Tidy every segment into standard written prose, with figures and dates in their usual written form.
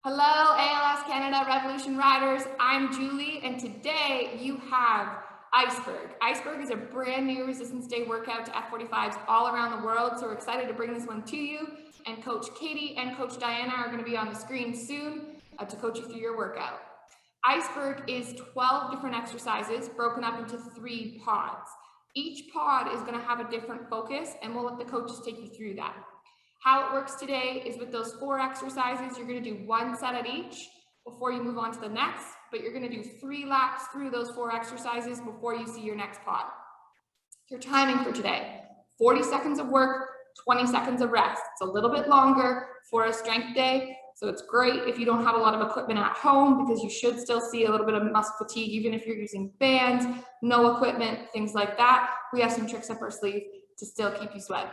Hello, ALS Canada Revolution Riders. I'm Julie, and today you have Iceberg. Iceberg is a brand new Resistance Day workout to F45s all around the world, so we're excited to bring this one to you. And Coach Katie and Coach Diana are going to be on the screen soon to coach you through your workout. Iceberg is 12 different exercises broken up into 3 pods. Each pod is going to have a different focus, and we'll let the coaches take you through that. How it works today is with those 4 exercises, you're going to do 1 set at each before you move on to the next, but you're going to do 3 laps through those 4 exercises before you see your next pod. Your timing for today, 40 seconds of work, 20 seconds of rest. It's a little bit longer for a strength day, so it's great if you don't have a lot of equipment at home because you should still see a little bit of muscle fatigue even if you're using bands, no equipment, things like that. We have some tricks up our sleeve to still keep you sweating.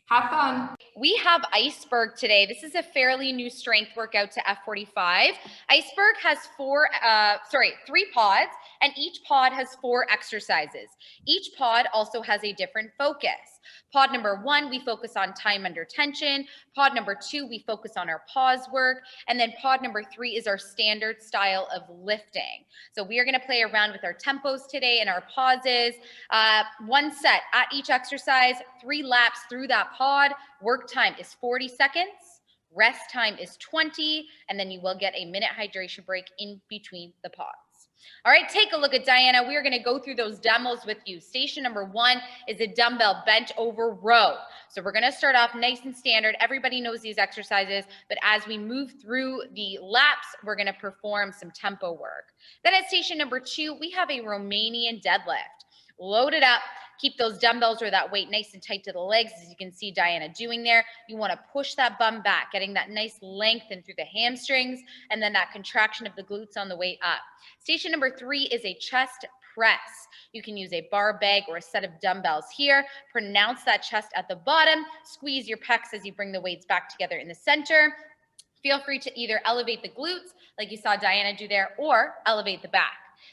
Have fun. We have Iceberg today. This is a fairly new strength workout to F45. Iceberg has 3 pods, and each pod has 4 exercises. Each pod also has a different focus. Pod number 1, we focus on time under tension. Pod number 2, we focus on our pause work. And then pod number 3 is our standard style of lifting. So we are going to play around with our tempos today and our pauses. 1 set at each exercise, 3 laps through that pod. Work time is 40 seconds. Rest time is 20. And then you will get a minute hydration break in between the pods. All right, take a look at Diana. We are going to go through those demos with you. Station number 1 is a dumbbell bench over row. So we're going to start off nice and standard. Everybody knows these exercises, but as we move through the laps, we're going to perform some tempo work. Then at station number 2, we have a Romanian deadlift. Load it up. Keep those dumbbells or that weight nice and tight to the legs, as you can see Diana doing there. You want to push that bum back, getting that nice length in through the hamstrings, and then that contraction of the glutes on the way up. Station number 3 is a chest press. You can use a bar bag or a set of dumbbells here. Pronounce that chest at the bottom. Squeeze your pecs as you bring the weights back together in the center. Feel free to either elevate the glutes, like you saw Diana do there, or elevate the back.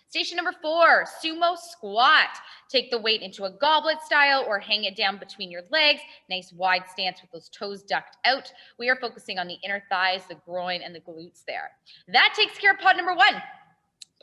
Station number 4, sumo squat. Take the weight into a goblet style or hang it down between your legs. Nice wide stance with those toes ducked out. We are focusing on the inner thighs, the groin, and the glutes there. That takes care of pod number 1.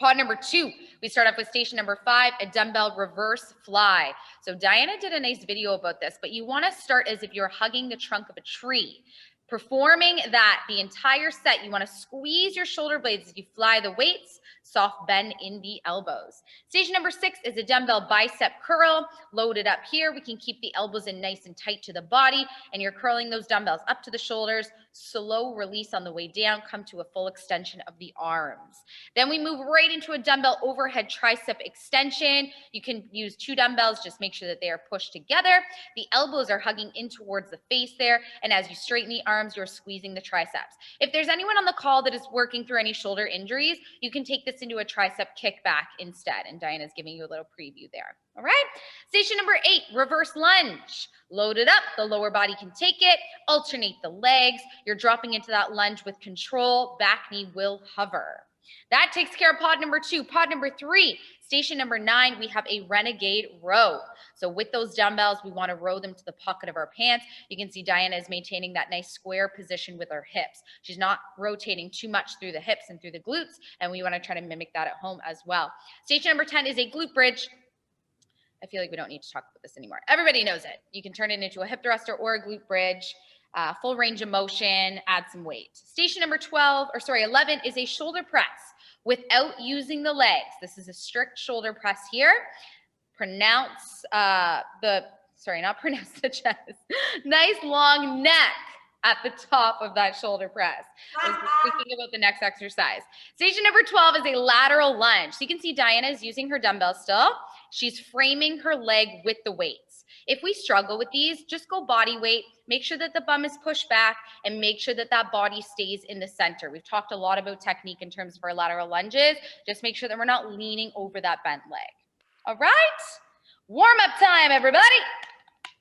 Pod number 2, we start off with station number 5, a dumbbell reverse fly. So Diana did a nice video about this, but you want to start as if you're hugging the trunk of a tree. Performing that the entire set, you want to squeeze your shoulder blades as you fly the weights, soft bend in the elbows. Station number 6 is a dumbbell bicep curl. Loaded up here. We can keep the elbows in nice and tight to the body, and you're curling those dumbbells up to the shoulders. Slow release on the way down. Come to a full extension of the arms. Then we move right into a dumbbell overhead tricep extension. You can use 2 dumbbells. Just make sure that they are pushed together. The elbows are hugging in towards the face there, and as you straighten the arms, you're squeezing the triceps. If there's anyone on the call that is working through any shoulder injuries, you can take this into a tricep kickback instead, and Diana's giving you a little preview there. All right, station number 8, reverse lunge. Load it up, the lower body can take it. Alternate the legs. You're dropping into that lunge with control. Back knee will hover. That takes care of pod number 2. Pod number 3, station number 9, we have a renegade row. So with those dumbbells, we want to row them to the pocket of our pants. You can see Diana is maintaining that nice square position with her hips. She's not rotating too much through the hips and through the glutes, and we want to try to mimic that at home as well. Station number 10 is a glute bridge. I feel like we don't need to talk about this anymore. Everybody knows it. You can turn it into a hip thruster or a glute bridge. Full range of motion, add some weight. Station number 11 is a shoulder press without using the legs. This is a strict shoulder press here. Not pronounce the chest. Nice long neck at the top of that shoulder press. I was thinking about the next exercise. Station number 12 is a lateral lunge. So you can see Diana is using her dumbbell still. She's framing her leg with the weights. If we struggle with these, just go body weight. Make sure that the bum is pushed back and make sure that that body stays in the center. We've talked a lot about technique in terms of our lateral lunges. Just make sure that we're not leaning over that bent leg. All right, warm up time, everybody.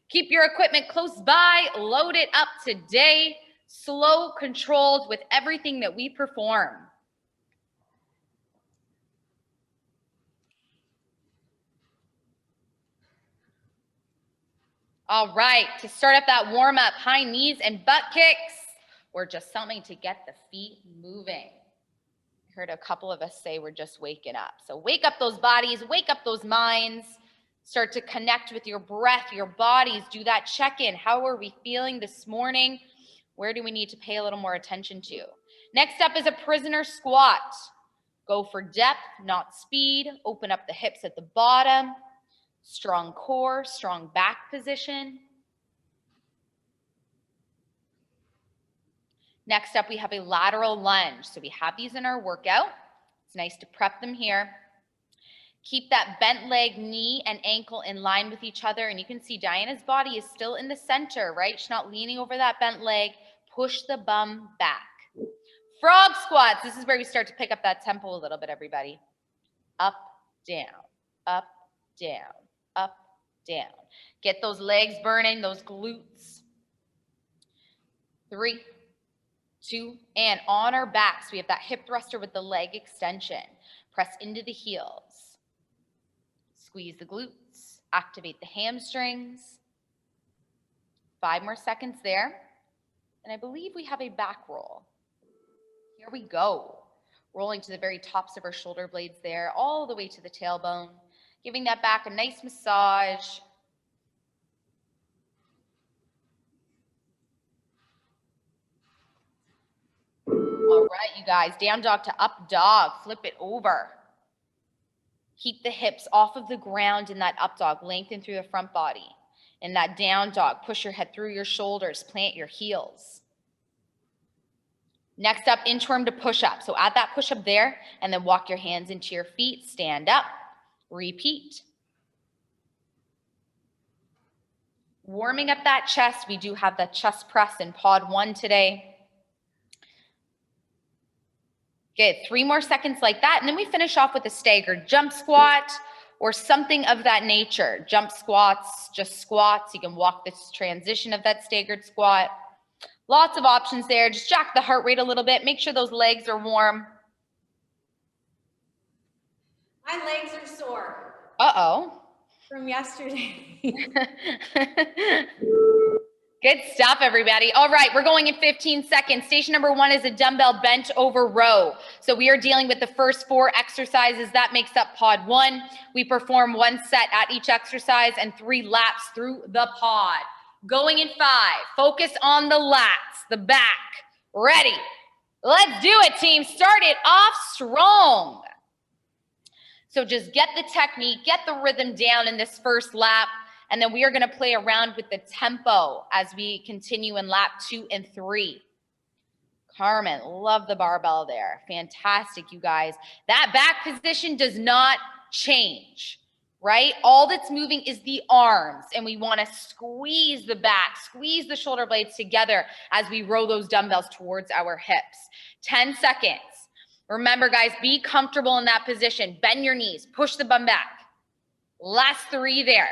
Keep your equipment close by, load it up today. Slow, controlled with everything that we perform. All right, to start up that warm up, high knees and butt kicks. or just something to get the feet moving. I heard a couple of us say we're just waking up. So wake up those bodies, wake up those minds, start to connect with your breath, your bodies, do that check-in. How are we feeling this morning? Where do we need to pay a little more attention to? Next up is a prisoner squat. Go for depth, not speed. Open up the hips at the bottom. Strong core, strong back position. Next up, we have a lateral lunge. So we have these in our workout. It's nice to prep them here. Keep that bent leg, knee, and ankle in line with each other. And you can see Diana's body is still in the center, right? She's not leaning over that bent leg. Push the bum back. Frog squats. This is where we start to pick up that tempo a little bit, everybody. Up, down, up, down, up, down. Get those legs burning, those glutes. 3, 2, and on our backs, we have that hip thruster with the leg extension. Press into the heels. Squeeze the glutes, activate the hamstrings. 5 more seconds there. And I believe we have a back roll. Here we go. Rolling to the very tops of our shoulder blades there, all the way to the tailbone. Giving that back a nice massage. All right, you guys, down dog to up dog. Flip it over. Keep the hips off of the ground in that up dog. Lengthen through the front body. In that down dog, push your head through your shoulders. Plant your heels. Next up, inchworm to push up. So add that push up there and then walk your hands into your feet. Stand up. Repeat. Warming up that chest. We do have the chest press in pod 1 today. Good, 3 more seconds like that. And then we finish off with a staggered jump squat or something of that nature. Jump squats, just squats. You can walk this transition of that staggered squat. Lots of options there. Just jack the heart rate a little bit. Make sure those legs are warm. My legs are sore. Uh-oh. From yesterday. Good stuff, everybody. All right, we're going in 15 seconds. Station number 1 is a dumbbell bent over row. So we are dealing with the first 4 exercises. That makes up pod 1. We perform 1 set at each exercise and 3 laps through the pod. Going in 5. Focus on the lats, the back. Ready. Let's do it, team. Start it off strong. So just get the technique, get the rhythm down in this first lap. And then we are going to play around with the tempo as we continue in lap 2 and 3. Carmen, love the barbell there. Fantastic, you guys. That back position does not change, right? All that's moving is the arms, and we want to squeeze the back, squeeze the shoulder blades together as we row those dumbbells towards our hips. 10 seconds. Remember, guys, be comfortable in that position. Bend your knees, push the bum back. Last 3 there.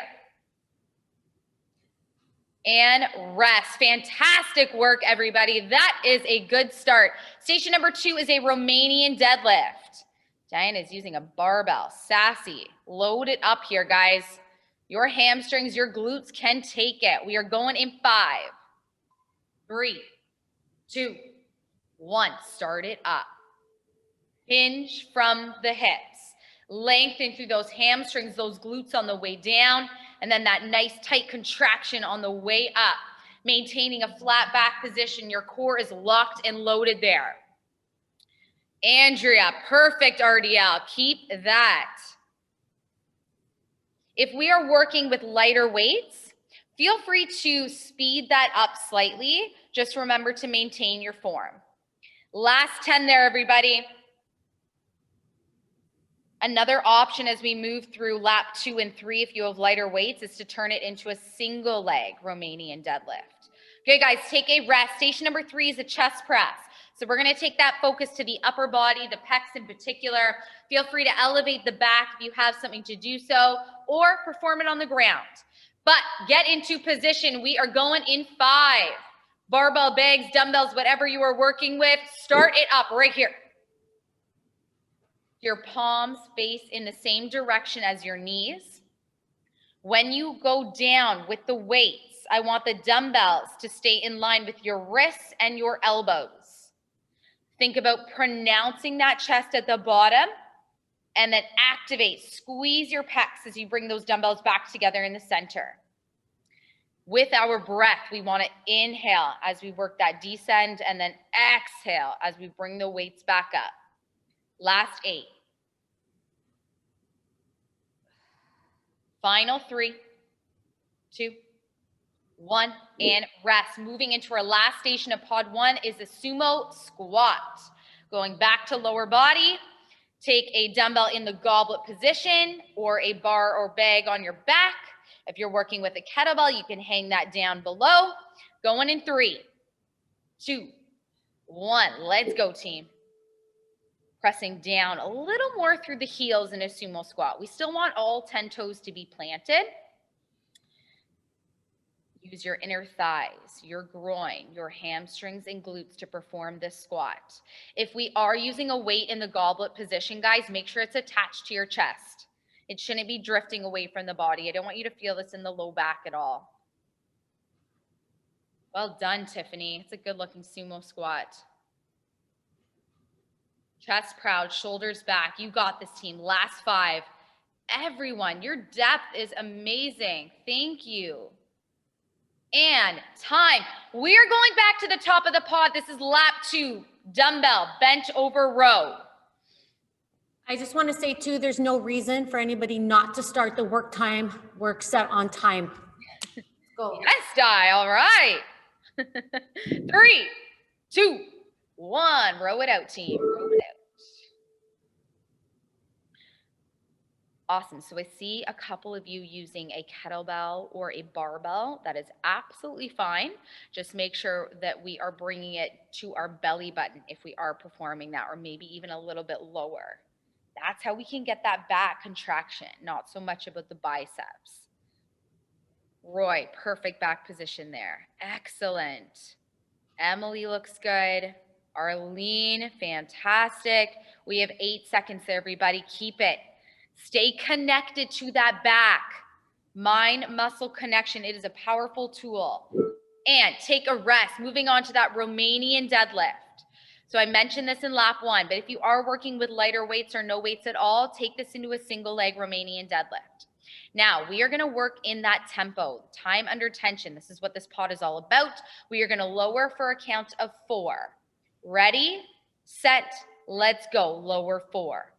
And rest. Fantastic work, everybody. That is a good start. Station number 2 is a Romanian deadlift. Diana is using a barbell. Sassy. Load it up here, guys. Your hamstrings, your glutes can take it. We are going in 5, 3, 2, 1. Start it up. Hinge from the hips. Lengthen through those hamstrings, those glutes on the way down. And then that nice tight contraction on the way up. Maintaining a flat back position. Your core is locked and loaded there. Andrea, perfect RDL. Keep that. If we are working with lighter weights, feel free to speed that up slightly. Just remember to maintain your form. Last 10 there, everybody. Another option as we move through lap 2 and 3, if you have lighter weights, is to turn it into a single leg Romanian deadlift. Okay, guys, take a rest. Station number 3 is a chest press. So we're going to take that focus to the upper body, the pecs in particular. Feel free to elevate the back if you have something to do so, or perform it on the ground. But get into position. We are going in 5. Barbell, bags, dumbbells, whatever you are working with, start it up right here. Your palms face in the same direction as your knees. When you go down with the weights, I want the dumbbells to stay in line with your wrists and your elbows. Think about pronouncing that chest at the bottom, and then activate, squeeze your pecs as you bring those dumbbells back together in the center. With our breath, we want to inhale as we work that descend, and then exhale as we bring the weights back up. Last 8. Final 3, 2, 1, and rest. Moving into our last station of pod 1 is the sumo squat. Going back to lower body, take a dumbbell in the goblet position or a bar or bag on your back. If you're working with a kettlebell, you can hang that down below. Going in 3, 2, 1. Let's go, team. Pressing down a little more through the heels in a sumo squat. We still want all 10 toes to be planted. Use your inner thighs, your groin, your hamstrings and glutes to perform this squat. If we are using a weight in the goblet position, guys, make sure it's attached to your chest. It shouldn't be drifting away from the body. I don't want you to feel this in the low back at all. Well done, Tiffany. It's a good looking sumo squat. Chest proud, shoulders back. You got this, team. Last 5. Everyone, your depth is amazing. Thank you. And time. We are going back to the top of the pod. This is lap 2, dumbbell, bench over row. I just want to say too, there's no reason for anybody not to start the work set on time. Go. Yes, Di. All right. 3, 2, 1. Row it out, team. Row it out. Awesome. So I see a couple of you using a kettlebell or a barbell. That is absolutely fine. Just make sure that we are bringing it to our belly button if we are performing that, or maybe even a little bit lower. That's how we can get that back contraction, not so much about the biceps. Roy, perfect back position there. Excellent. Emily looks good. Arlene, fantastic. We have 8 seconds there, everybody. Keep it. Stay connected to that back. Mind-muscle connection. It is a powerful tool. And take a rest. Moving on to that Romanian deadlift. So I mentioned this in lap 1, but if you are working with lighter weights or no weights at all, take this into a single leg Romanian deadlift. Now, we are going to work in that tempo, time under tension. This is what this pod is all about. We are going to lower for a count of 4. Ready, set, let's go. Lower 4.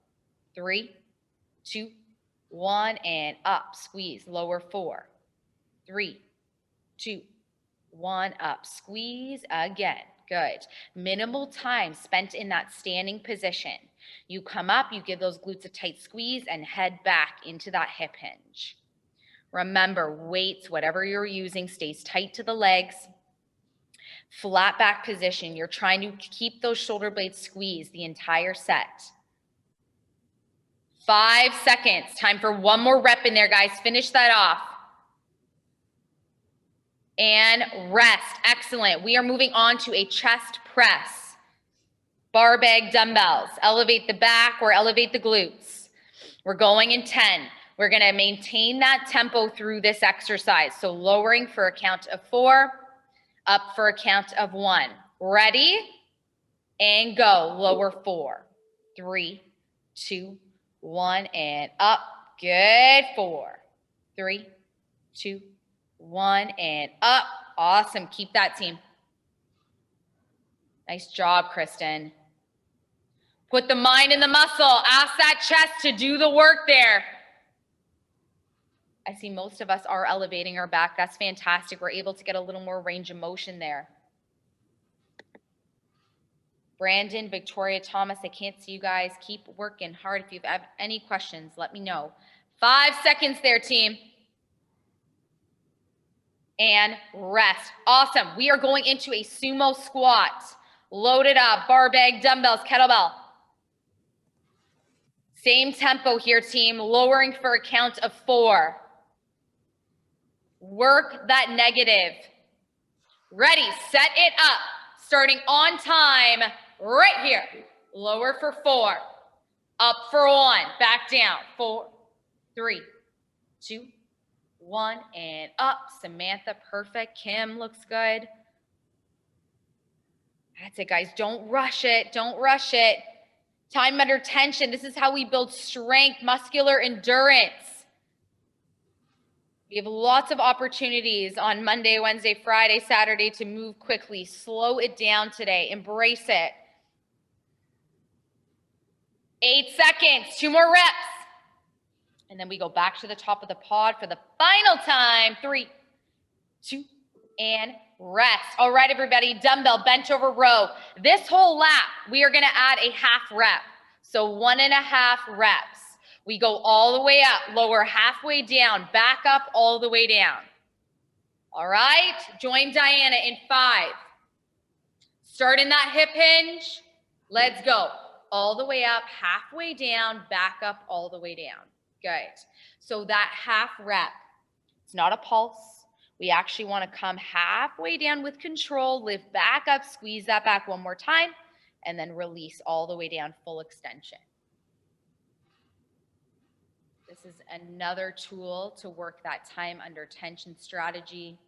3, 2, 1, and up. Squeeze. Lower 4. 3, 2, 1, up. Squeeze again. Good. Minimal time spent in that standing position. You come up, you give those glutes a tight squeeze, and head back into that hip hinge. Remember, weights, whatever you're using, stays tight to the legs. Flat back position. You're trying to keep those shoulder blades squeezed the entire set. 5 seconds. Time for one more rep in there, guys. Finish that off. And rest. Excellent. We are moving on to a chest press. Bar bag dumbbells. Elevate the back or elevate the glutes. We're going in 10. We're going to maintain that tempo through this exercise. So lowering for a count of 4, up for a count of 1. Ready? And go. Lower 4, 3, 2, 1, and up. Good. 4, 3, 2, 1, and up. Awesome. Keep that, team. Nice job, Kristen. Put the mind in the muscle. Ask that chest to do the work there. I see most of us are elevating our back. That's fantastic. We're able to get a little more range of motion there. Brandon, Victoria, Thomas, I can't see you guys. Keep working hard. If you have any questions, let me know. 5 seconds there, team. And rest. Awesome. We are going into a sumo squat. Load it up. Bar bag, dumbbells, kettlebell. Same tempo here, team. Lowering for a count of 4. Work that negative. Ready, set it up. Starting on time, right here. Lower for 4. Up for 1. Back down. 4, 3, 2, 1, and up. Samantha, perfect. Kim looks good. That's it, guys. Don't rush it. Don't rush it. Time under tension. This is how we build strength, muscular endurance. We have lots of opportunities on Monday, Wednesday, Friday, Saturday to move quickly. Slow it down today. Embrace it. 8 seconds. 2 more reps. And then we go back to the top of the pod for the final time. 3, 2, and rest. All right, everybody, dumbbell, bench over row. This whole lap, we are gonna add a half rep. So 1.5 reps. We go all the way up, lower halfway down, back up all the way down. All right, join Diana in 5. Start in that hip hinge. Let's go. All the way up, halfway down, back up all the way down. Good. So that half rep, it's not a pulse. We actually want to come halfway down with control, lift back up, squeeze that back one more time, and then release all the way down, full extension. This is another tool to work that time under tension strategy.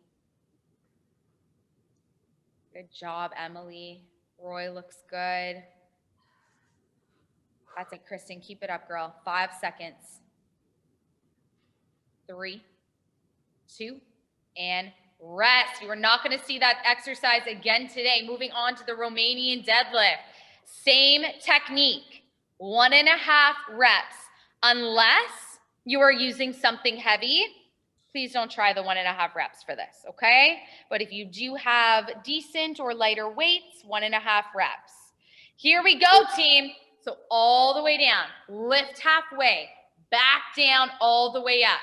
Good job, Emily. Roy looks good. That's it, Kristen. Keep it up, girl. 5 seconds. 3, 2, and rest. You are not going to see that exercise again today. Moving on to the Romanian deadlift. Same technique, 1.5 reps. Unless you are using something heavy, please don't try the 1.5 reps for this, okay? But if you do have decent or lighter weights, 1.5 reps. Here we go, team. So all the way down, lift halfway, back down all the way up.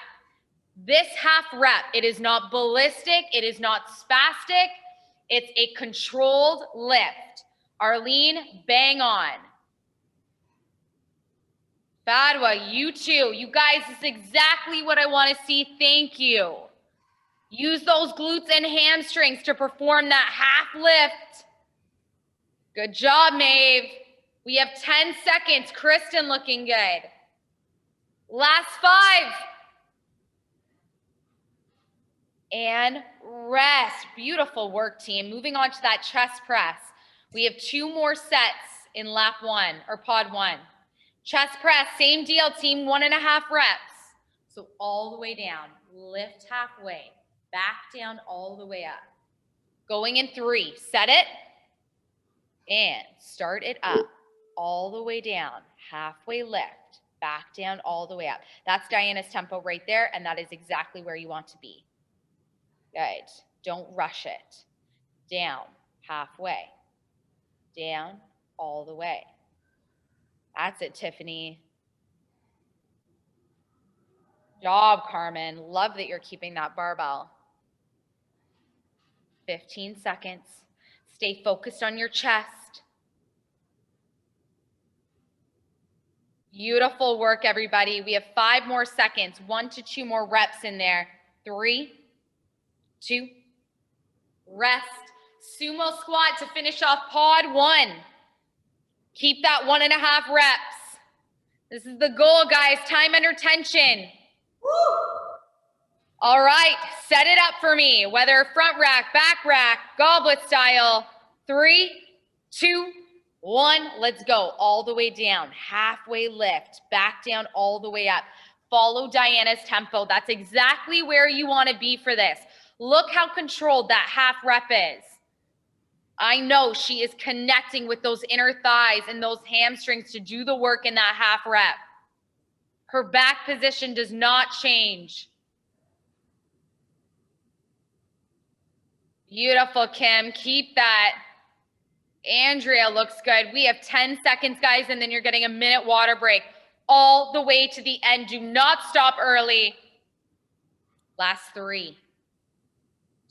This half rep, it is not ballistic, it is not spastic, it's a controlled lift. Arlene, bang on. Fadwa, you too. You guys, this is exactly what I want to see. Thank you. Use those glutes and hamstrings to perform that half lift. Good job, Maeve. We have 10 seconds. Kristen looking good. Last 5. And rest. Beautiful work, team. Moving on to that chest press. We have 2 more sets in lap 1 or pod 1. Chest press, same deal, team, 1.5 reps. So all the way down, lift halfway, back down all the way up. Going in 3, set it, and start it up, all the way down, halfway lift, back down all the way up. That's Diana's tempo right there, and that is exactly where you want to be. Good, don't rush it. Down, halfway, down, all the way. That's it, Tiffany. Job, Carmen. Love that you're keeping that barbell. 15 seconds. Stay focused on your chest. Beautiful work, everybody. We have 5 more seconds. 1 to 2 more reps in there. 3, 2, rest. Sumo squat to finish off pod 1. Keep that 1.5 reps. This is the goal, guys. Time under tension. Woo! All right, set it up for me. Whether front rack, back rack, goblet style. 3, 2, 1. Let's go. All the way down. Halfway lift. Back down all the way up. Follow Diana's tempo. That's exactly where you want to be for this. Look how controlled that half rep is. I know she is connecting with those inner thighs and those hamstrings to do the work in that half rep. Her back position does not change. Beautiful, Kim. Keep that. Andrea looks good. We have 10 seconds, guys, and then you're getting a minute water break. All the way to the end. Do not stop early. Last 3,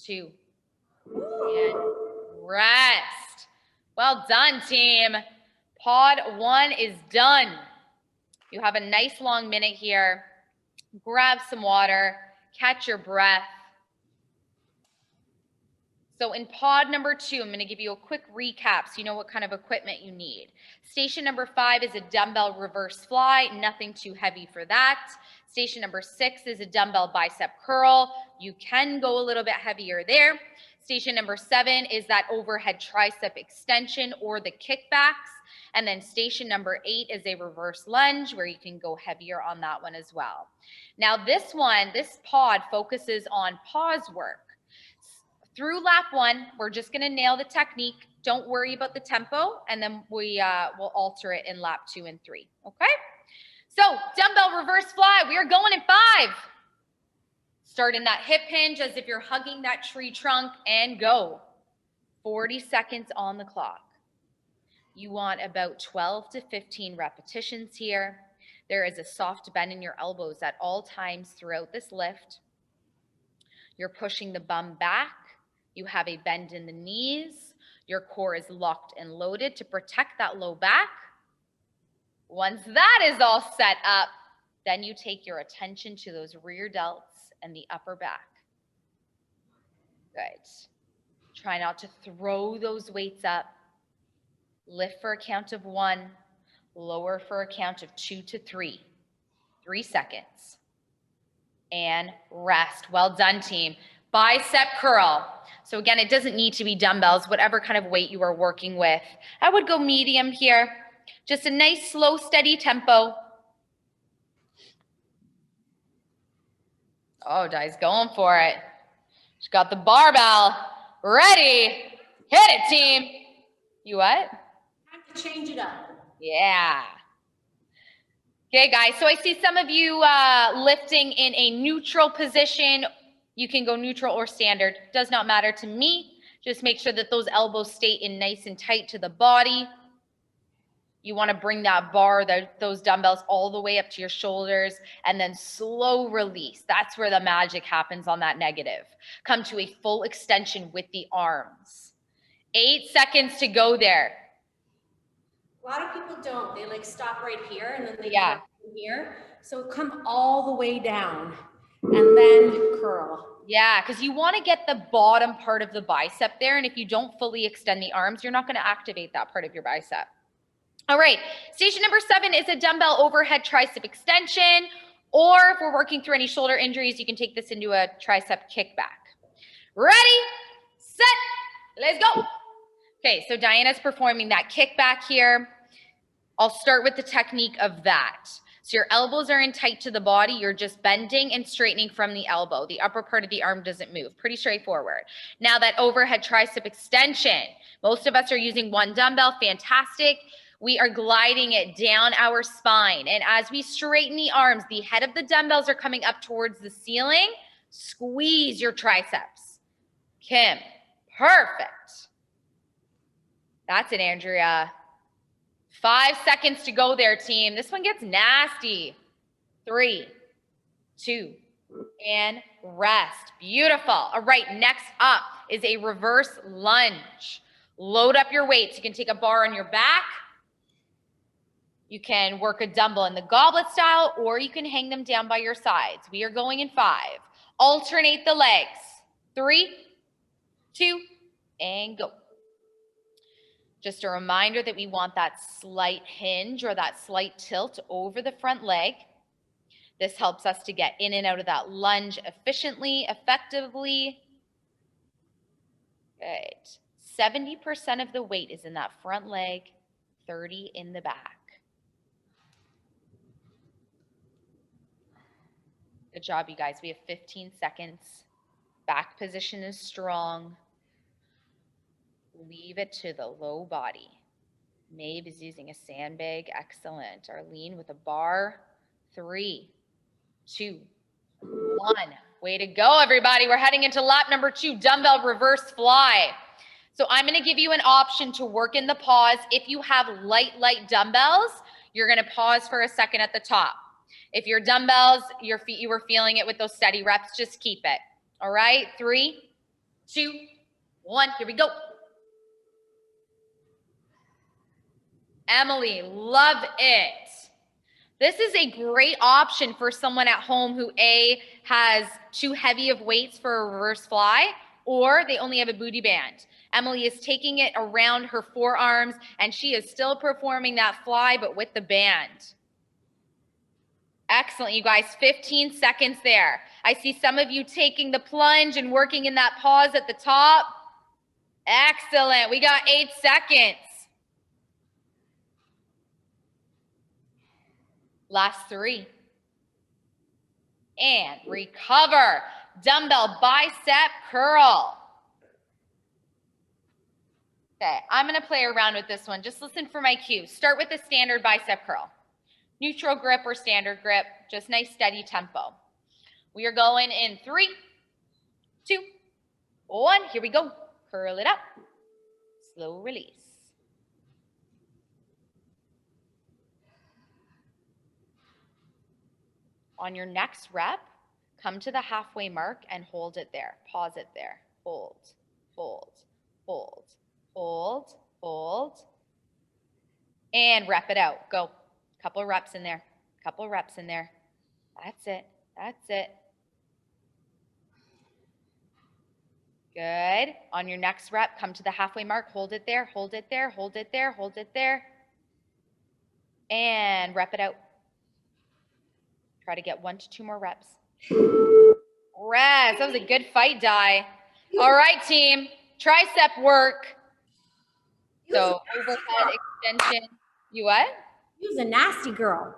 2, and rest. Well done, team. Pod 1 is done. You have a nice long minute here. Grab some water, catch your breath. So in pod number 2, I'm going to give you a quick recap so you know what kind of equipment you need. Station number 5 is a dumbbell reverse fly, nothing too heavy for that. Station number 6 is a dumbbell bicep curl. You can go a little bit heavier there. Station number 7 is that overhead tricep extension or the kickbacks. And then station number 8 is a reverse lunge where you can go heavier on that one as well. Now this pod focuses on pause work. Through lap 1, we're just going to nail the technique. Don't worry about the tempo, and then we will alter it in lap 2 and 3. Okay? So dumbbell reverse fly. We are going in 5. Start in that hip hinge as if you're hugging that tree trunk and go. 40 seconds on the clock. You want about 12 to 15 repetitions here. There is a soft bend in your elbows at all times throughout this lift. You're pushing the bum back. You have a bend in the knees. Your core is locked and loaded to protect that low back. Once that is all set up, then you take your attention to those rear delts and the upper back. Good. Try not to throw those weights up. Lift for a count of 1. Lower for a count of 2 to 3. 3 seconds. And rest. Well done, team. Bicep curl. So again, it doesn't need to be dumbbells, whatever kind of weight you are working with. I would go medium here. Just a nice, slow, steady tempo. Oh, Di's going for it. She's got the barbell ready. Hit it, team. You what? Time to change it up. Yeah. Okay, guys, so I see some of you lifting in a neutral position. You can go neutral or standard. Does not matter to me. Just make sure that those elbows stay in nice and tight to the body. You want to bring that bar, those dumbbells all the way up to your shoulders and then slow release. That's where the magic happens on that negative. Come to a full extension with the arms. 8 seconds to go there. A lot of people don't. They like stop right here and then they Yeah. come here. So come all the way down and then curl. Yeah, because you want to get the bottom part of the bicep there. And if you don't fully extend the arms, you're not going to activate that part of your bicep. All right, station number 7 is a dumbbell overhead tricep extension. Or if we're working through any shoulder injuries, you can take this into a tricep kickback. Ready, set, let's go. Okay, so Diana's performing that kickback here. I'll start with the technique of that. So your elbows are in tight to the body. You're just bending and straightening from the elbow. The upper part of the arm doesn't move. Pretty straightforward. Now that overhead tricep extension. Most of us are using 1 dumbbell. Fantastic. We are gliding it down our spine. And as we straighten the arms, the head of the dumbbells are coming up towards the ceiling. Squeeze your triceps. Kim, perfect. That's it, Andrea. 5 seconds to go there, team. This one gets nasty. 3, 2, and rest. Beautiful. All right, next up is a reverse lunge. Load up your weights. You can take a bar on your back. You can work a dumbbell in the goblet style, or you can hang them down by your sides. We are going in 5. Alternate the legs. 3, 2, and go. Just a reminder that we want that slight hinge or that slight tilt over the front leg. This helps us to get in and out of that lunge efficiently, effectively. Good. 70% of the weight is in that front leg, 30 in the back. Good job, you guys. We have 15 seconds. Back position is strong. Leave it to the low body. Maeve is using a sandbag. Excellent. Arlene with a bar. 3, 2, 1. Way to go, everybody. We're heading into lap number 2, dumbbell reverse fly. So I'm going to give you an option to work in the pause. If you have light dumbbells, you're going to pause for a second at the top. If your dumbbells, your feet, you were feeling it with those steady reps, just keep it. All right, 3, 2, 1. Here we go. Emily, love it. This is a great option for someone at home who A, has too heavy of weights for a reverse fly, or they only have a booty band. Emily is taking it around her forearms, and she is still performing that fly, but with the band. Excellent, you guys, 15 seconds there. I see some of you taking the plunge and working in that pause at the top. Excellent, we got 8 seconds. Last 3. And recover. Dumbbell bicep curl. Okay, I'm gonna play around with this one. Just listen for my cues. Start with the standard bicep curl. Neutral grip or standard grip, just nice steady tempo. We are going in 3, 2, 1. Here we go. Curl it up. Slow release. On your next rep, come to the halfway mark and hold it there. Pause it there. Hold, hold, hold, hold, hold. And rep it out. Go. Couple of reps in there. Couple of reps in there. That's it. That's it. Good. On your next rep, come to the halfway mark. Hold it there. Hold it there. Hold it there. Hold it there. And rep it out. Try to get 1 to 2 more reps. Rest. That was a good fight, Di. All right, team. Tricep work. So overhead extension. You what? She was a nasty girl.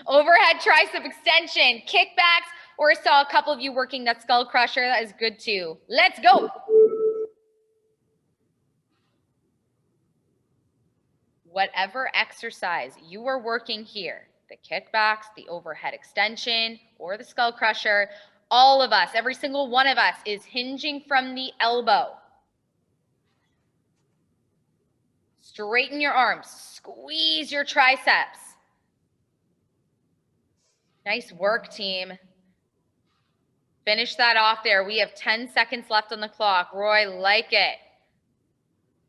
Overhead tricep extension, kickbacks, or I saw a couple of you working that skull crusher. That is good too. Let's go. Whatever exercise you are working here, the kickbacks, the overhead extension, or the skull crusher, all of us, every single one of us is hinging from the elbow. Straighten your arms, squeeze your triceps. Nice work, team. Finish that off there. We have 10 seconds left on the clock. Roy, like it.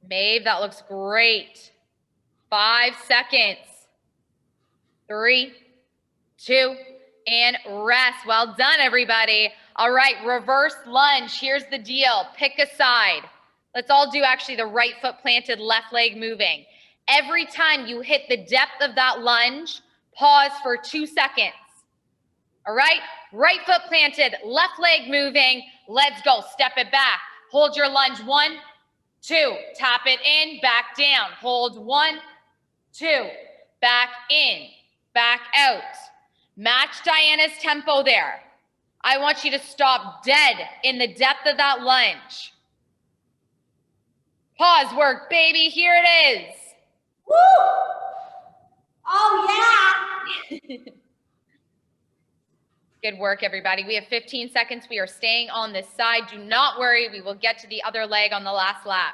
Maeve, that looks great. 5 seconds. 3, 2, and rest. Well done, everybody. All right, reverse lunge. Here's the deal. Pick a side. Let's all do actually the right foot planted, left leg moving. Every time you hit the depth of that lunge, pause for 2 seconds. All right, right foot planted, left leg moving. Let's go. Step it back. Hold your lunge. 1, 2. Tap it in, back down. Hold 1, 2. Back in, back out. Match Diana's tempo there. I want you to stop dead in the depth of that lunge. Pause work, baby. Here it is. Woo! Oh, yeah. Good work, everybody. We have 15 seconds. We are staying on this side. Do not worry. We will get to the other leg on the last lap.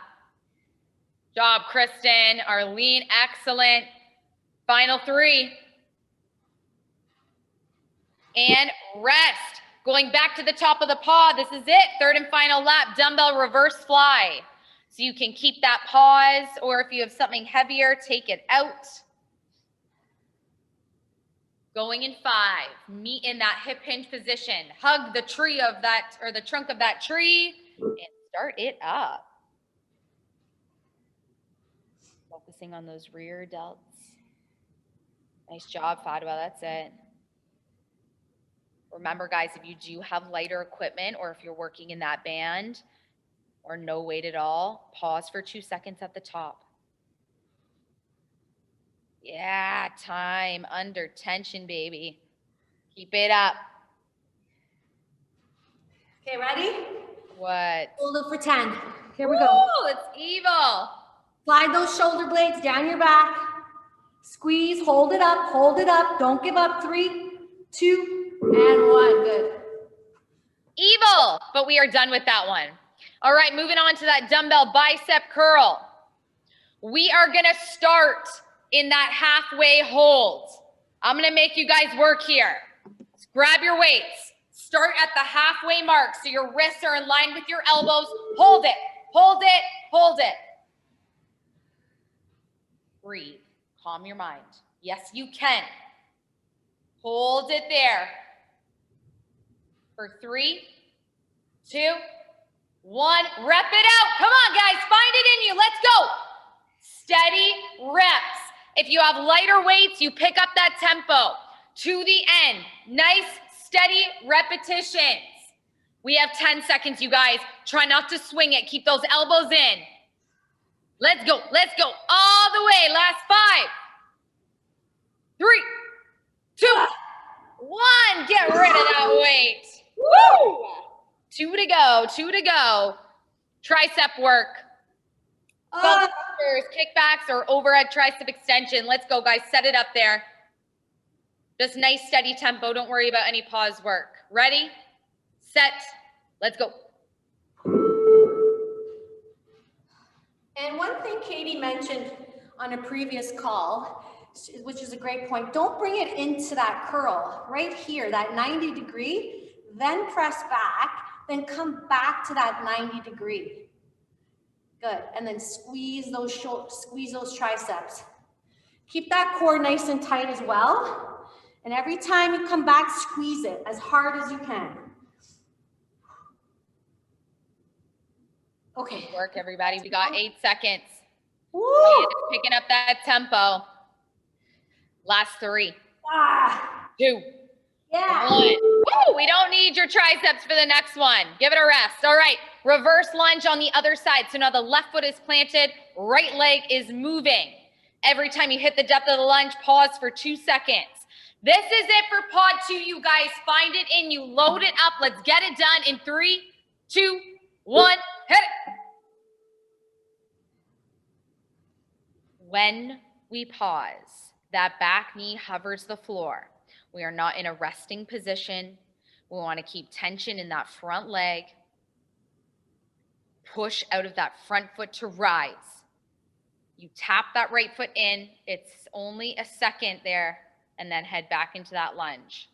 Job, Kristen. Arlene, excellent. Final 3. And rest. Going back to the top of the pod. This is it. 3rd and final lap. Dumbbell reverse fly. So you can keep that pause, or if you have something heavier, take it out. Going in 5, meet in that hip hinge position. Hug the tree of that, or the trunk of that tree, and start it up. Focusing on those rear delts. Nice job, Fadwa, that's it. Remember, guys, if you do have lighter equipment, or if you're working in that band, or no weight at all, pause for 2 seconds at the top. Yeah, time under tension, baby. Keep it up. Okay, ready? What? Hold it for 10. Here we go. Ooh, it's evil. Slide those shoulder blades down your back. Squeeze, hold it up, hold it up. Don't give up. 3, 2, and 1. Good. Evil, but we are done with that one. All right, moving on to that dumbbell bicep curl. We are gonna start in that halfway hold. I'm gonna make you guys work here. Let's grab your weights. Start at the halfway mark so your wrists are in line with your elbows. Hold it, hold it, hold it. Breathe, calm your mind. Yes, you can. Hold it there. For 3, 2, 1. Rep it out. Come on, guys. Find it in you. Let's go. Steady reps. If you have lighter weights, you pick up that tempo to the end. Nice, steady repetitions. We have 10 seconds, you guys. Try not to swing it. Keep those elbows in. Let's go. Let's go. All the way. Last 5, 3, 2, 1. Get rid of that weight. Woo! 2 to go. 2 to go. Tricep work. Kickbacks or overhead tricep extension. Let's go, guys. Set it up there. Just nice, steady tempo. Don't worry about any pause work. Ready, set, let's go. And one thing Katie mentioned on a previous call, which is a great point, don't bring it into that curl right here, that 90 degree, then press back, then come back to that 90 degree. Good, and then squeeze those triceps. Keep that core nice and tight as well. And every time you come back, squeeze it as hard as you can. Okay. Good work, everybody. We got 8 seconds. Woo! Picking up that tempo. Last 3, 2, Yeah. 1. Woo! We don't need your triceps for the next one. Give it a rest. All right. Reverse lunge on the other side. So now the left foot is planted, right leg is moving. Every time you hit the depth of the lunge, pause for 2 seconds. This is it for pod 2, you guys. Find it in you. Load it up. Let's get it done in 3, 2, 1. Hit it. When we pause, that back knee hovers the floor. We are not in a resting position. We want to keep tension in that front leg. Push out of that front foot to rise. You tap that right foot in. It's only a second there, and then head back into that lunge.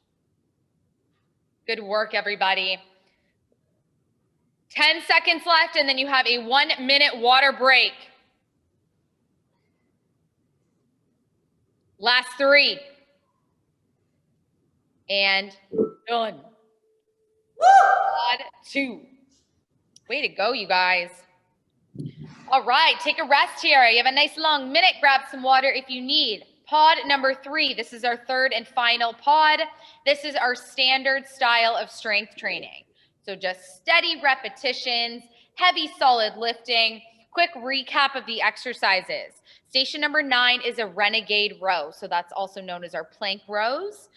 Good work, everybody. 10 seconds left, and then you have a 1-minute water break. Last 3. And done. Pod 2. Way to go, you guys. All right, take a rest here. You have a nice long minute. Grab some water if you need. Pod number 3. This is our third and final pod. This is our standard style of strength training. So just steady repetitions, heavy solid lifting. Quick recap of the exercises. Station number 9 is a renegade row. So that's also known as our plank rows.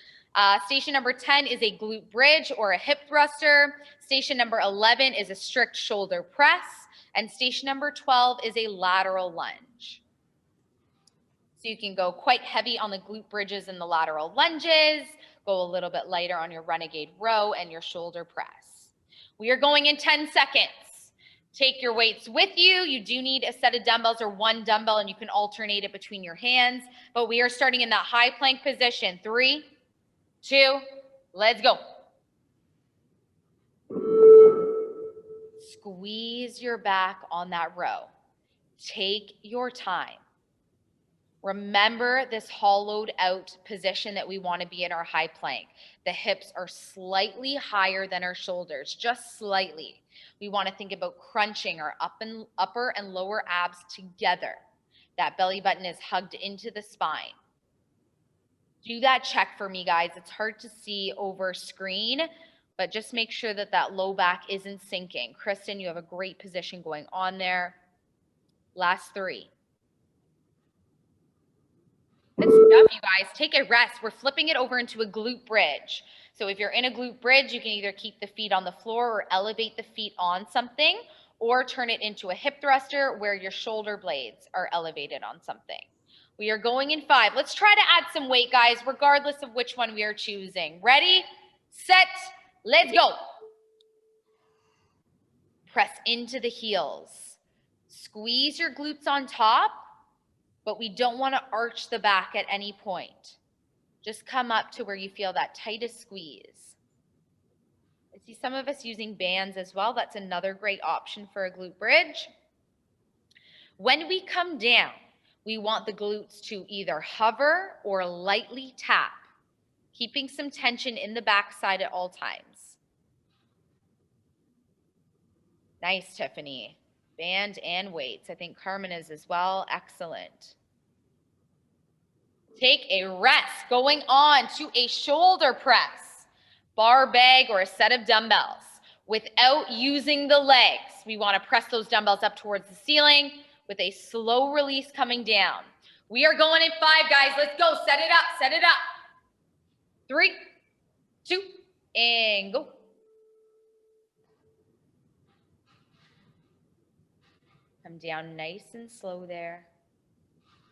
Station number 10 is a glute bridge or a hip thruster. Station number 11 is a strict shoulder press. And station number 12 is a lateral lunge. So you can go quite heavy on the glute bridges and the lateral lunges, go a little bit lighter on your renegade row and your shoulder press. We are going in 10 seconds. Take your weights with you. You do need a set of dumbbells or one dumbbell, and you can alternate it between your hands. But we are starting in that high plank position. 3, 2, let's go. Squeeze your back on that row. Take your time. Remember this hollowed out position that we want to be in our high plank. The hips are slightly higher than our shoulders, just slightly. We want to think about crunching our upper and lower abs together. That belly button is hugged into the spine. Do that check for me, guys. It's hard to see over screen, but just make sure that that low back isn't sinking. Kristen, you have a great position going on there. Last 3. Good stuff, you guys. Take a rest. We're flipping it over into a glute bridge. So if you're in a glute bridge, you can either keep the feet on the floor or elevate the feet on something, or turn it into a hip thruster where your shoulder blades are elevated on something. We are going in 5. Let's try to add some weight, guys, regardless of which one we are choosing. Ready, set, let's go. Press into the heels. Squeeze your glutes on top, but we don't want to arch the back at any point. Just come up to where you feel that tightest squeeze. I see some of us using bands as well. That's another great option for a glute bridge. When we come down, we want the glutes to either hover or lightly tap, keeping some tension in the backside at all times. Nice, Tiffany. Band and weights. I think Carmen is as well. Excellent. Take a rest. Going on to a shoulder press, bar bag, or a set of dumbbells without using the legs. We want to press those dumbbells up towards the ceiling with a slow release coming down. We are going in 5, guys. Let's go. Set it up. Set it up. 3, 2, and go. Come down nice and slow there.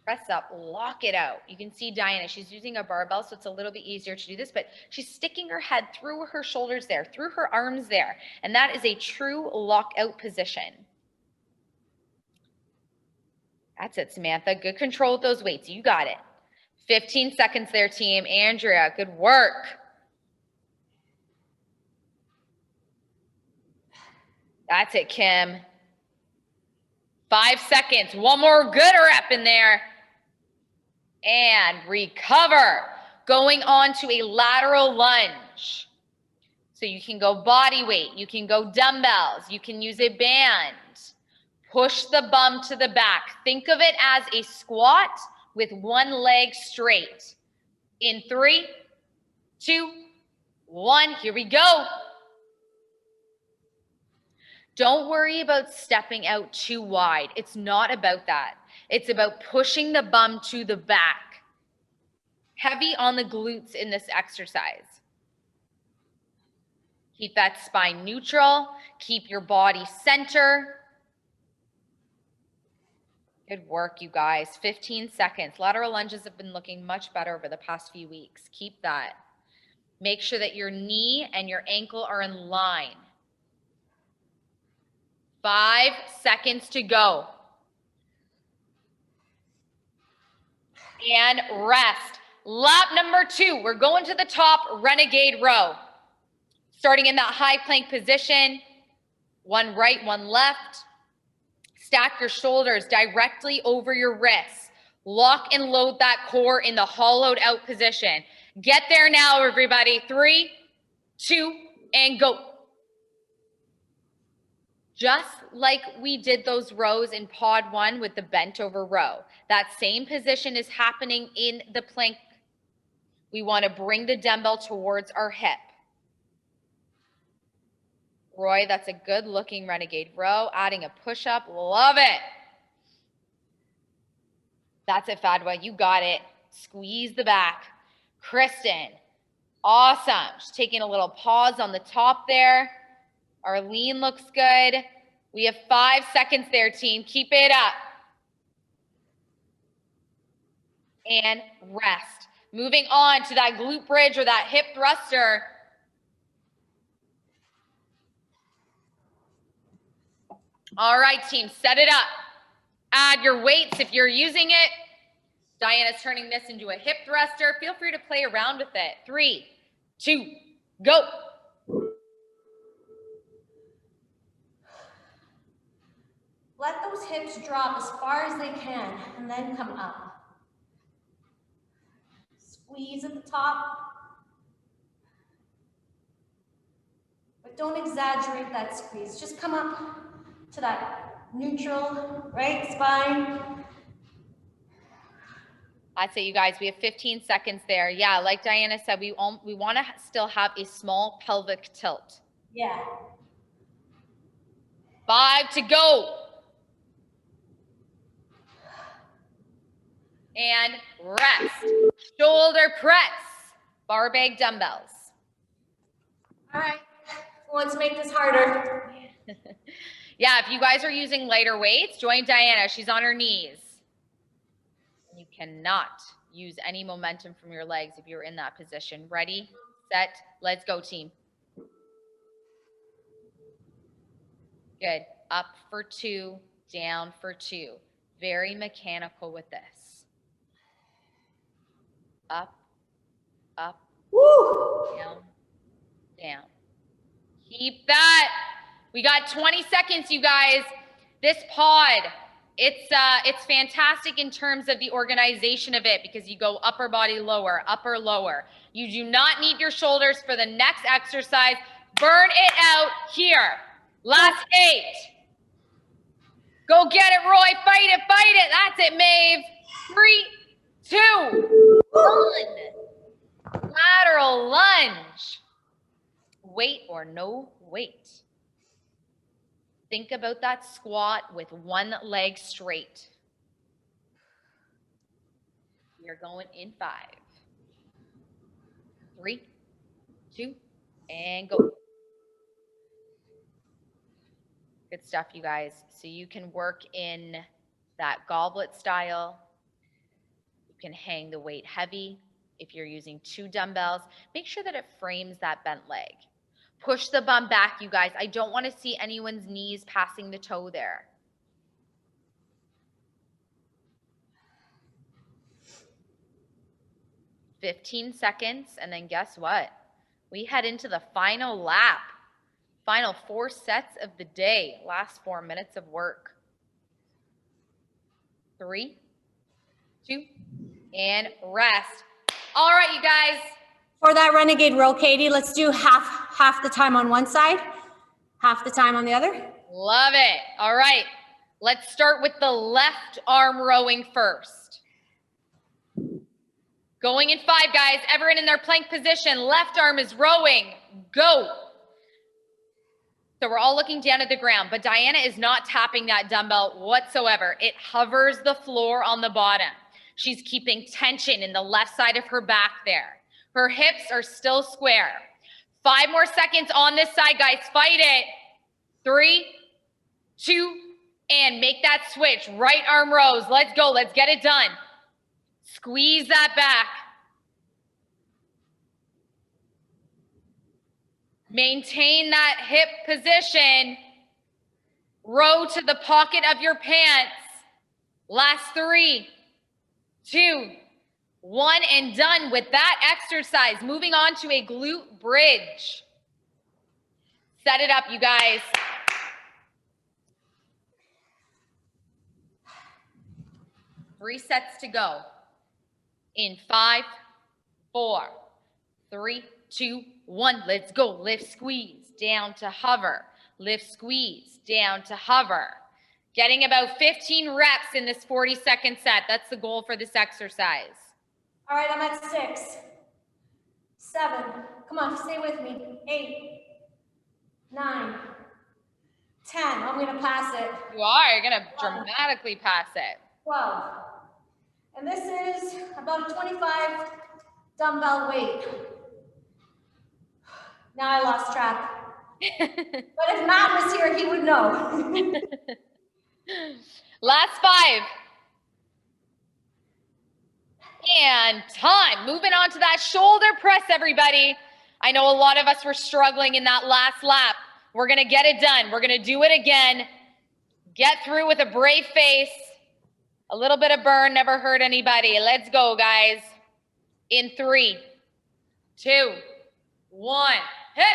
Press up, lock it out. You can see Diana, she's using a barbell, so it's a little bit easier to do this, but she's sticking her head through her shoulders there, through her arms there, and that is a true lockout position. That's it, Samantha. Good control with those weights. You got it. 15 seconds there, team. Andrea, good work. That's it, Kim. 5 seconds. One more good rep in there. And recover. Going on to a lateral lunge. So you can go body weight. You can go dumbbells. You can use a band. Push the bum to the back. Think of it as a squat with one leg straight. In 3, 2, 1. Here we go. Don't worry about stepping out too wide. It's not about that. It's about pushing the bum to the back. Heavy on the glutes in this exercise. Keep that spine neutral. Keep your body center. Good work, you guys. 15 seconds. Lateral lunges have been looking much better over the past few weeks. Keep that. Make sure that your knee and your ankle are in line. 5 seconds to go. And rest. Lap number 2. We're going to the top renegade row. Starting in that high plank position. One right, one left. Stack your shoulders directly over your wrists. Lock and load that core in the hollowed out position. Get there now, everybody. 3, 2, and go. Just like we did those rows in pod 1 with the bent over row. That same position is happening in the plank. We want to bring the dumbbell towards our hip. Roy, that's a good looking renegade row. Adding a push-up, love it. That's it, Fadwa, you got it. Squeeze the back. Kristen, awesome. Just taking a little pause on the top there. Arlene looks good. We have 5 seconds there, team. Keep it up. And rest. Moving on to that glute bridge or that hip thruster. All right, team, set it up. Add your weights if you're using it. Diana's turning this into a hip thruster. Feel free to play around with it. 3, 2, go. Let those hips drop as far as they can and then come up. Squeeze at the top. But don't exaggerate that squeeze. Just come up to that neutral, right spine. I'd say, you guys, we have 15 seconds there. Yeah, like Diana said, we want to still have a small pelvic tilt. Yeah. 5 to go. And rest. Shoulder press. Bar bag dumbbells. All right, let's make this harder. Yeah, if you guys are using lighter weights, join Diana. She's on her knees. You cannot use any momentum from your legs if you're in that position. Ready, set, let's go, team. Good. Up for 2, down for 2. Very mechanical with this. Up, up, woo, down, down. Keep that. We got 20 seconds, you guys. This pod, it's fantastic in terms of the organization of it because you go upper body lower, upper lower. You do not need your shoulders for the next exercise. Burn it out here. Last 8. Go get it, Roy. Fight it, fight it. That's it, Maeve. 3, 2, 1. Lateral lunge. Weight or no weight. Think about that squat with one leg straight. We are going in 5, 3, 2, and go. Good stuff, you guys. So you can work in that goblet style. You can hang the weight heavy. If you're using 2 dumbbells, make sure that it frames that bent leg. Push the bum back, you guys. I don't want to see anyone's knees passing the toe there. "15 seconds, and then guess what? We head into the final lap. Final 4 sets of the day. Last 4 minutes of work. 3, 2, and rest. All right, you guys. For that renegade row, Katie, let's do half the time on one side, half the time on the other. Love it. All right. Let's start with the left arm rowing first. Going in 5, guys. Everyone in their plank position. Left arm is rowing. Go. So we're all looking down at the ground, but Diana is not tapping that dumbbell whatsoever. It hovers the floor on the bottom. She's keeping tension in the left side of her back there. Her hips are still square. 5 more seconds on this side, guys. Fight it. 3, 2, and make that switch. Right arm rows. Let's go. Let's get it done. Squeeze that back. Maintain that hip position. Row to the pocket of your pants. Last 3, 2, 1, and done with that exercise. Moving on to a glute bridge. Set it up, you guys. Three sets to go. In 5, 4, 3, 2, 1. Let's go. Lift, squeeze, down to hover. Lift, squeeze, down to hover. Getting about 15 reps in this 40-second set. That's the goal for this exercise. All right, I'm at 6, 7. Come on, stay with me. 8, 9, 10. I'm going to pass it. You are. You're going to dramatically pass it. 12. And this is about a 25 dumbbell weight. Now I lost track. But if Matt was here, he would know. Last 5. And time. Moving on to that shoulder press, everybody. I know a lot of us were struggling in that last lap. We're going to get it done. We're going to do it again. Get through with a brave face. A little bit of burn never hurt anybody. Let's go, guys. In 3, 2, 1. Hit it.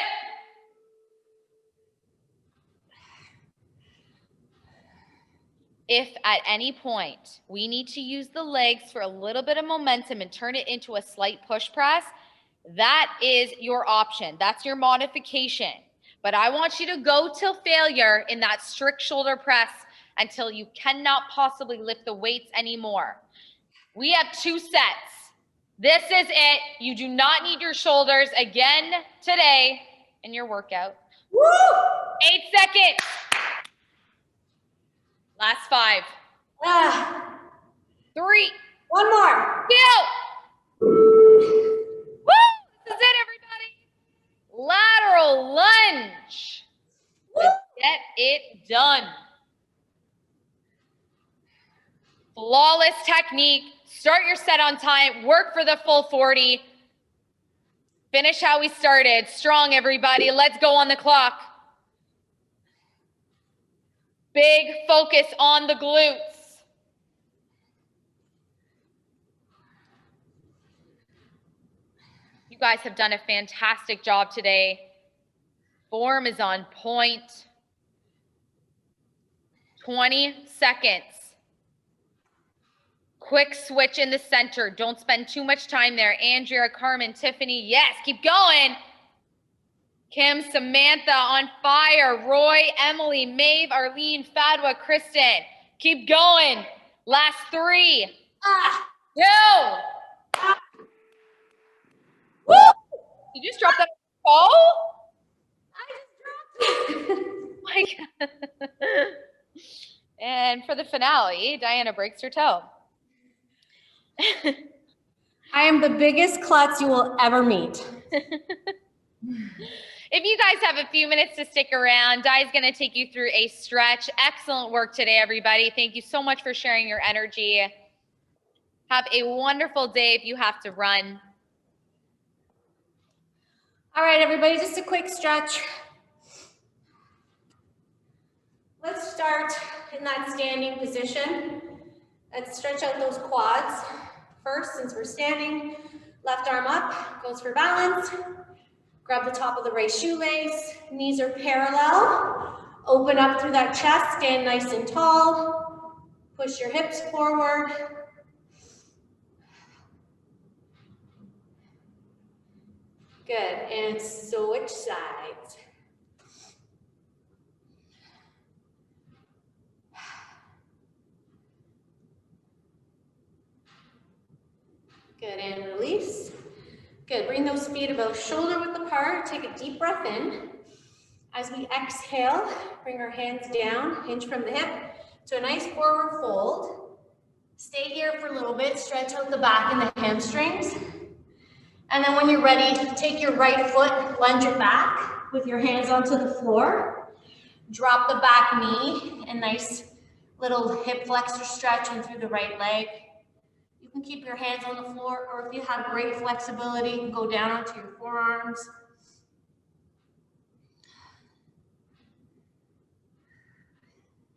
If at any point we need to use the legs for a little bit of momentum and turn it into a slight push press, that is your option. That's your modification. But I want you to go till failure in that strict shoulder press until you cannot possibly lift the weights anymore. We have 2 sets. This is it. You do not need your shoulders again today in your workout. Woo! 8 seconds. Last 5. 3. 1 more. 2. Woo! This is it, everybody. Lateral lunge. Let's get it done. Flawless technique. Start your set on time. Work for the full 40. Finish how we started. Strong, everybody. Let's go on the clock. Big focus on the glutes. You guys have done a fantastic job today. Form is on point. 20 seconds. Quick switch in the center. Don't spend too much time there. Andrea, Carmen, Tiffany. Yes, keep going. Kim, Samantha on fire. Roy, Emily, Maeve, Arlene, Fadwa, Kristen. Keep going. Last 3. 2. Woo! Did you just drop that ball? I just dropped it. My God. And for the finale, Diana breaks her toe. I am the biggest klutz you will ever meet. If you guys have a few minutes to stick around, Di's going to take you through a stretch. Excellent work today, everybody. Thank you so much for sharing your energy. Have a wonderful day if you have to run. All right, everybody, just a quick stretch. Let's start in that standing position. Let's stretch out those quads. First, since we're standing, left arm up, goes for balance. Grab the top of the right shoelace, knees are parallel. Open up through that chest, stand nice and tall. Push your hips forward. Good, and switch sides. Good, and release. Good, bring those feet about shoulder width apart. Take a deep breath in. As we exhale, bring our hands down, hinge from the hip to a nice forward fold. Stay here for a little bit, stretch out the back and the hamstrings. And then when you're ready, take your right foot, lunge it back with your hands onto the floor. Drop the back knee, a nice little hip flexor stretch in through the right leg. You can keep your hands on the floor, or if you have great flexibility, you can go down onto your forearms.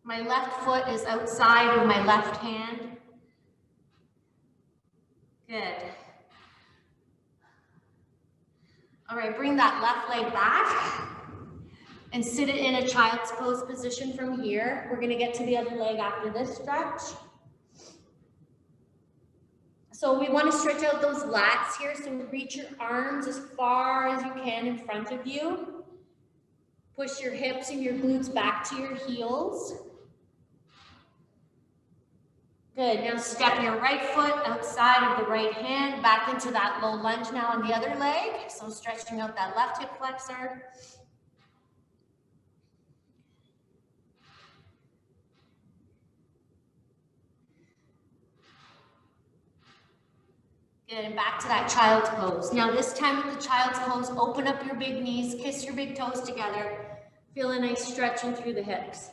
My left foot is outside of my left hand. Good. All right, bring that left leg back and sit it in a child's pose position from here. We're gonna get to the other leg after this stretch. So we want to stretch out those lats here. So reach your arms as far as you can in front of you. Push your hips and your glutes back to your heels. Good, now step your right foot outside of the right hand, back into that low lunge now on the other leg. So stretching out that left hip flexor. Good, and back to that child's pose. Now this time with the child's pose, open up your big knees, kiss your big toes together. Feel a nice stretching through the hips.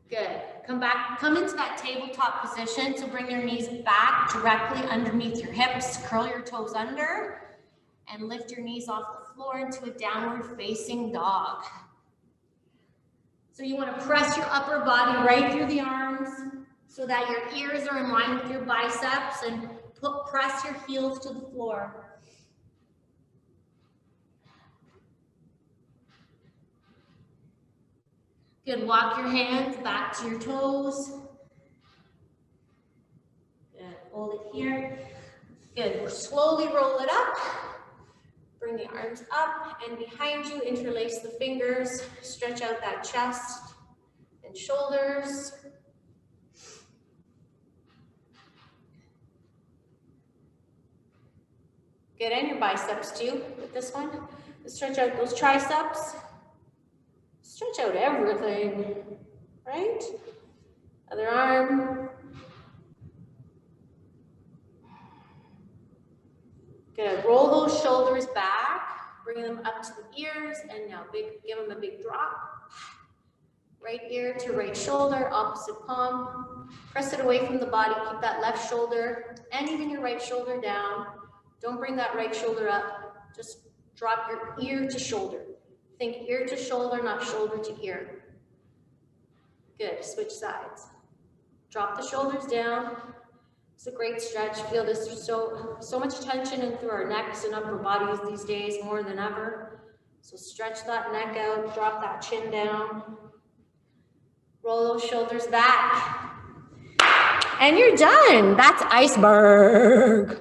Good, come into that tabletop position. So bring your knees back directly underneath your hips, curl your toes under, and lift your knees off the floor into a downward facing dog. So you want to press your upper body right through the arms so that your ears are in line with your biceps, and press your heels to the floor. Good, walk your hands back to your toes. Good, hold it here. Good, slowly roll it up. Bring the arms up and behind you, interlace the fingers, stretch out that chest and shoulders. Good, and your biceps too with this one. Stretch out those triceps. Stretch out everything, right? Other arm. Good, roll those shoulders back, bring them up to the ears, and now give them a big drop. Right ear to right shoulder, opposite palm. Press it away from the body, keep that left shoulder and even your right shoulder down. Don't bring that right shoulder up, just drop your ear to shoulder. Think ear to shoulder, not shoulder to ear. Good, switch sides. Drop the shoulders down. It's a great stretch. Feel this so much tension in through our necks and upper bodies these days more than ever. So stretch that neck out, drop that chin down. Roll those shoulders back. And you're done. That's iceberg.